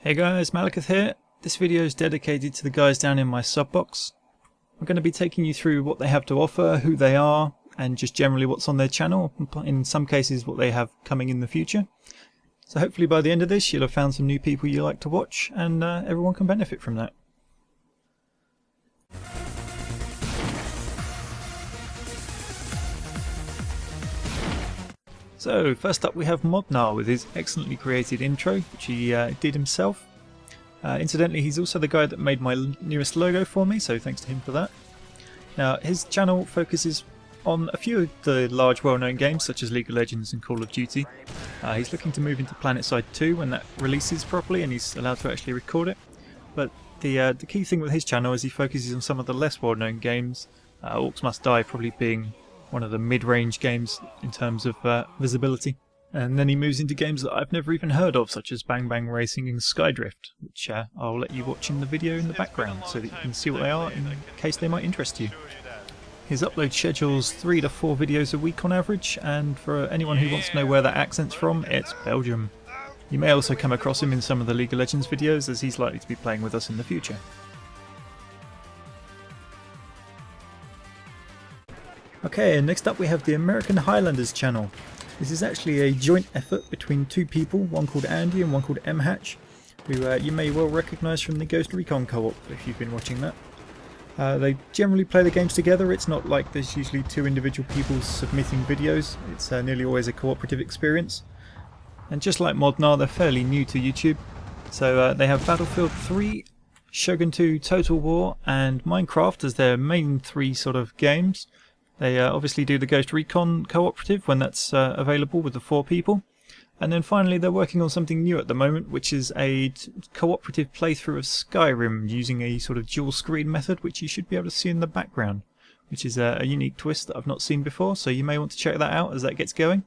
Hey guys, Malakith here. This video is dedicated to the guys down in my sub box. I'm going to be taking you through what they have to offer, who they are, and just generally what's on their channel, in some cases what they have coming in the future. So hopefully by the end of this you'll have found some new people you like to watch, and everyone can benefit from that. So first up we have Modnar with his excellently created intro, which he did himself. Incidentally, he's also the guy that made my newest logo for me, so thanks to him for that. Now his channel focuses on a few of the large well-known games such as League of Legends and Call of Duty. He's looking to move into PlanetSide 2 when that releases properly and he's allowed to actually record it. But the key thing with his channel is he focuses on some of the less well-known games, Orcs Must Die probably being one of the mid-range games in terms of visibility. And then he moves into games that I've never even heard of, such as Bang Bang Racing and Skydrift, which I'll let you watch in the video in the background so that you can see what they are in case they might interest you. His upload schedule's 3 to 4 videos a week on average, and for anyone who wants to know where that accent's from, it's Belgium. You may also come across him in some of the League of Legends videos, as he's likely to be playing with us in the future. Okay, and next up we have the American Highlanders channel. This is actually a joint effort between two people, one called Andy and one called M-Hatch, who you may well recognise from the Ghost Recon co-op if you've been watching that. They generally play the games together. It's not like there's usually two individual people submitting videos. It's nearly always a cooperative experience. And just like Modnar, they're fairly new to YouTube. So they have Battlefield 3, Shogun 2 Total War and Minecraft as their main three sort of games. They obviously do the Ghost Recon cooperative when that's available with the 4 people. And then finally they're working on something new at the moment, which is a cooperative playthrough of Skyrim using a sort of dual screen method, which you should be able to see in the background, which is a unique twist that I've not seen before, so you may want to check that out as that gets going.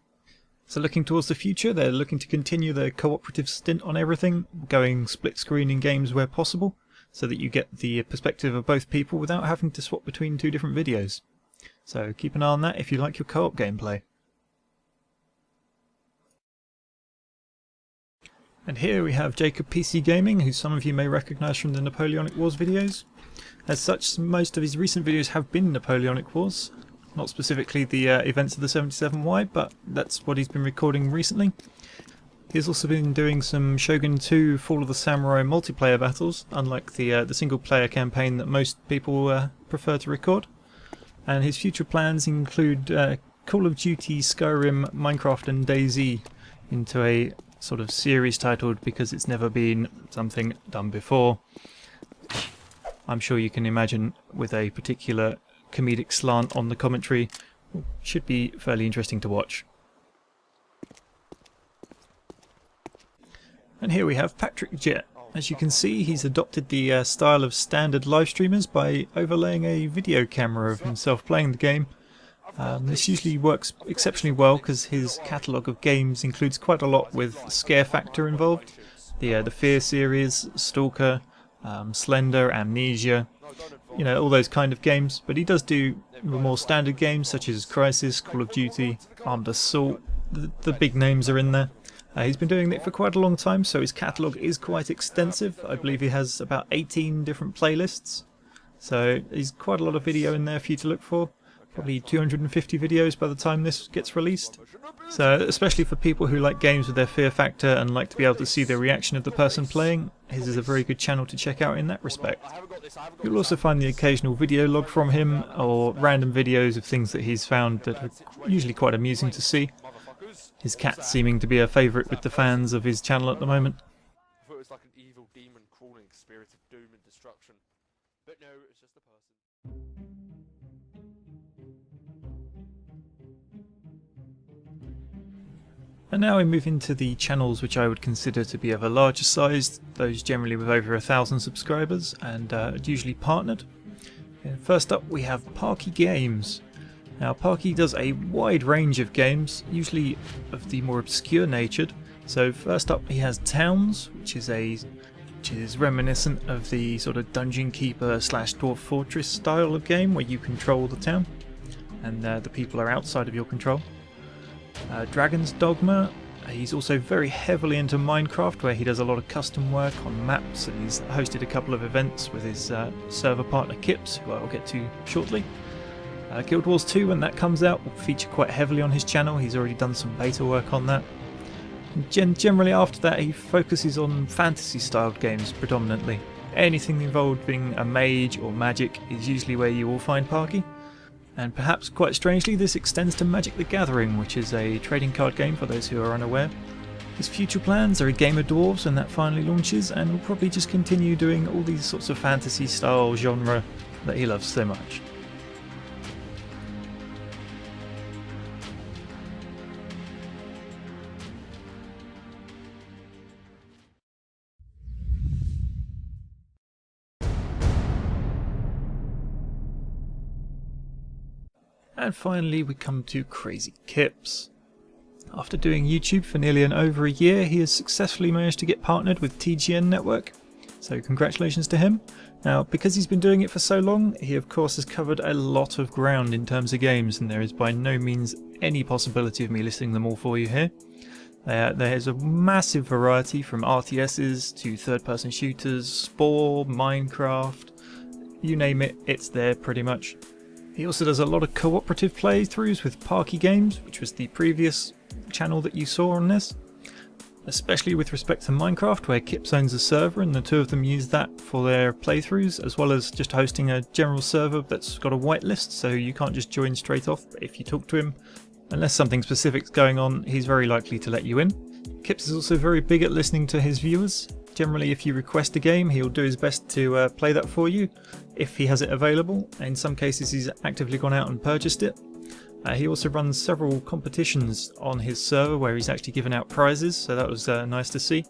So looking towards the future, they're looking to continue their cooperative stint on everything, going split screen in games where possible, so that you get the perspective of both people without having to swap between 2 different videos. So keep an eye on that if you like your co-op gameplay. And here we have Jacob PC Gaming, who some of you may recognise from the Napoleonic Wars videos. As such, most of his recent videos have been Napoleonic Wars, not specifically the events of the 77Y, but that's what he's been recording recently. He's also been doing some Shogun 2 Fall of the Samurai multiplayer battles, unlike the single player campaign that most people prefer to record. And his future plans include Call of Duty, Skyrim, Minecraft and DayZ into a sort of series titled Because It's Never Been Something Done Before. I'm sure you can imagine with a particular comedic slant on the commentary. Should be fairly interesting to watch. And here we have Patrick Jet. As you can see, he's adopted the style of standard live streamers by overlaying a video camera of himself playing the game. This usually works exceptionally well because his catalogue of games includes quite a lot with scare factor involved. The Fear series, Stalker, Slender, Amnesia, you know, all those kind of games. But he does do the more standard games such as Crisis, Call of Duty, Armed Assault. The big names are in there. He's been doing it for quite a long time, so his catalogue is quite extensive. I believe he has about 18 different playlists. So there's quite a lot of video in there for you to look for. Probably 250 videos by the time this gets released. So especially for people who like games with their fear factor and like to be able to see the reaction of the person playing, his is a very good channel to check out in that respect. You'll also find the occasional video log from him, or random videos of things that he's found that are usually quite amusing to see. His cat seeming to be a favourite with the fans of his channel at the moment. I thought it was like an evil demon crawling, spirit of doom and destruction. But no, it's just a person. And now we move into the channels which I would consider to be of a larger size, those generally with over 1,000 subscribers and usually partnered. First up we have Parky Games. Now Parky does a wide range of games, usually of the more obscure natured. So first up he has Towns, which is reminiscent of the sort of Dungeon Keeper / Dwarf Fortress style of game where you control the town and the people are outside of your control. Dragon's Dogma, He's also very heavily into Minecraft, where he does a lot of custom work on maps, and he's hosted a couple of events with his server partner Kips, who I'll get to shortly. Guild Wars 2, when that comes out, will feature quite heavily on his channel. He's already done some beta work on that. Generally after that he focuses on fantasy styled games predominantly. Anything involving a mage or magic is usually where you will find Parky. And perhaps quite strangely this extends to Magic the Gathering, which is a trading card game for those who are unaware. His future plans are a game of dwarves when that finally launches, and will probably just continue doing all these sorts of fantasy style genre that he loves so much. And finally we come to Crazy Kips. After doing YouTube for nearly over a year, he has successfully managed to get partnered with TGN Network, so congratulations to him. Now, because he's been doing it for so long, he of course has covered a lot of ground in terms of games, and there is by no means any possibility of me listing them all for you here. There's a massive variety from RTSs to third-person shooters, Spore, Minecraft, you name it, it's there pretty much. He also does a lot of cooperative playthroughs with Parky Games, which was the previous channel that you saw on this. Especially with respect to Minecraft, where Kips owns a server and the two of them use that for their playthroughs, as well as just hosting a general server that's got a whitelist, so you can't just join straight off. But if you talk to him, unless something specific's going on, he's very likely to let you in. Kips is also very big at listening to his viewers. Generally, if you request a game, he'll do his best to play that for you, if he has it available. In some cases he's actively gone out and purchased it. He also runs several competitions on his server where he's actually given out prizes, so that was nice to see.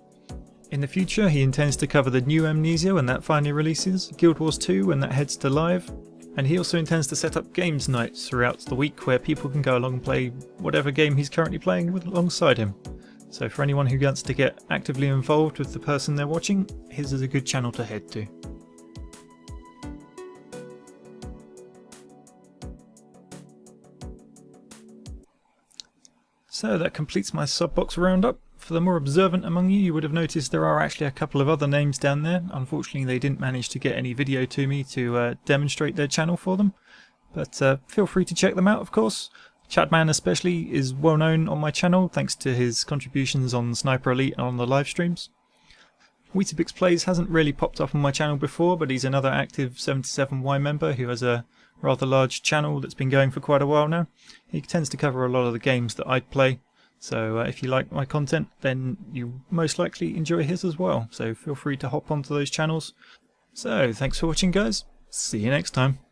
In the future he intends to cover the new Amnesia when that finally releases, Guild Wars 2 when that heads to live, and he also intends to set up games nights throughout the week where people can go along and play whatever game he's currently playing alongside him. So for anyone who wants to get actively involved with the person they're watching, his is a good channel to head to. So that completes my subbox roundup. For the more observant among you, you would have noticed there are actually a couple of other names down there. Unfortunately they didn't manage to get any video to me to demonstrate their channel for them. But feel free to check them out, of course. Chatman especially is well known on my channel thanks to his contributions on Sniper Elite and on the live streams. Weetabix Plays hasn't really popped up on my channel before, but he's another active 77Y member who has a rather large channel that's been going for quite a while now. He tends to cover a lot of the games that I play, so if you like my content then you most likely enjoy his as well, so feel free to hop onto those channels. So thanks for watching guys, see you next time.